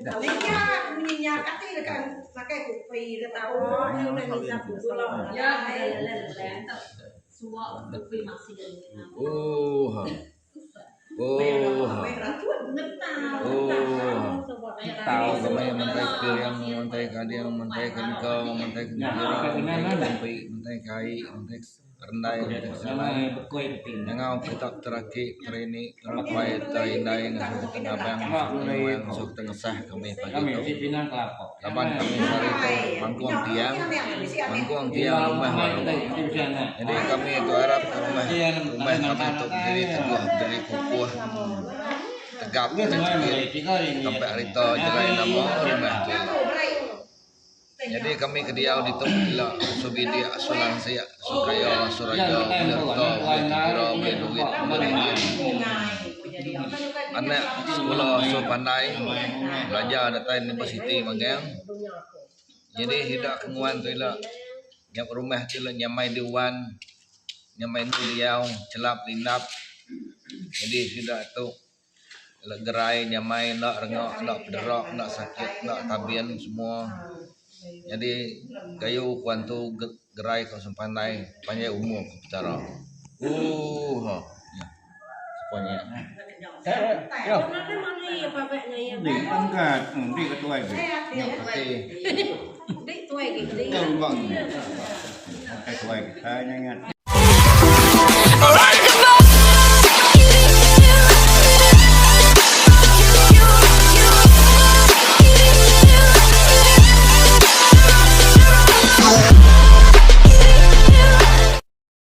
Minyak kati kan pakai kopi ke tahu yang nak minta pulang. Ya, semua kopi masih tahu kami mentai piring, mentai kadiang, mentai kencang, mentai kencang, mentai kai, mentai rendai, ngau kita teraki terini terlapai terinai ngasuk tengah bang, ngasuk tengah sah kami pagi itu. Laban kami hari itu mangkuang tiang rumah baru. Jadi kami itu harap rumah kami itu berdiri teguh, berdiri kukuh, tegap, sampai hari itu jalan nama rumah itu. Jadi kami kediau di tempat subidi asuransi sukaya suraja berto duit anak sekolah so pandai belajar data universiti magang. Jadi hidak nguan tu lah yang rumah tu lah nyamai diwan nyamai nuliau celap lindap. Jadi hidak tu gerai nyamai nak rengok nak pederak nak sakit nak tabian semua. Jadi gayu kuantu gerai kau sempandai panjai umur ku bicara. Ya. Semuanya. Yo. Mana ya babaknya ya? Di angkat, di ketua itu. Ya, oke. Di tuai gitu. Tahu bang. Ketua kita ingat.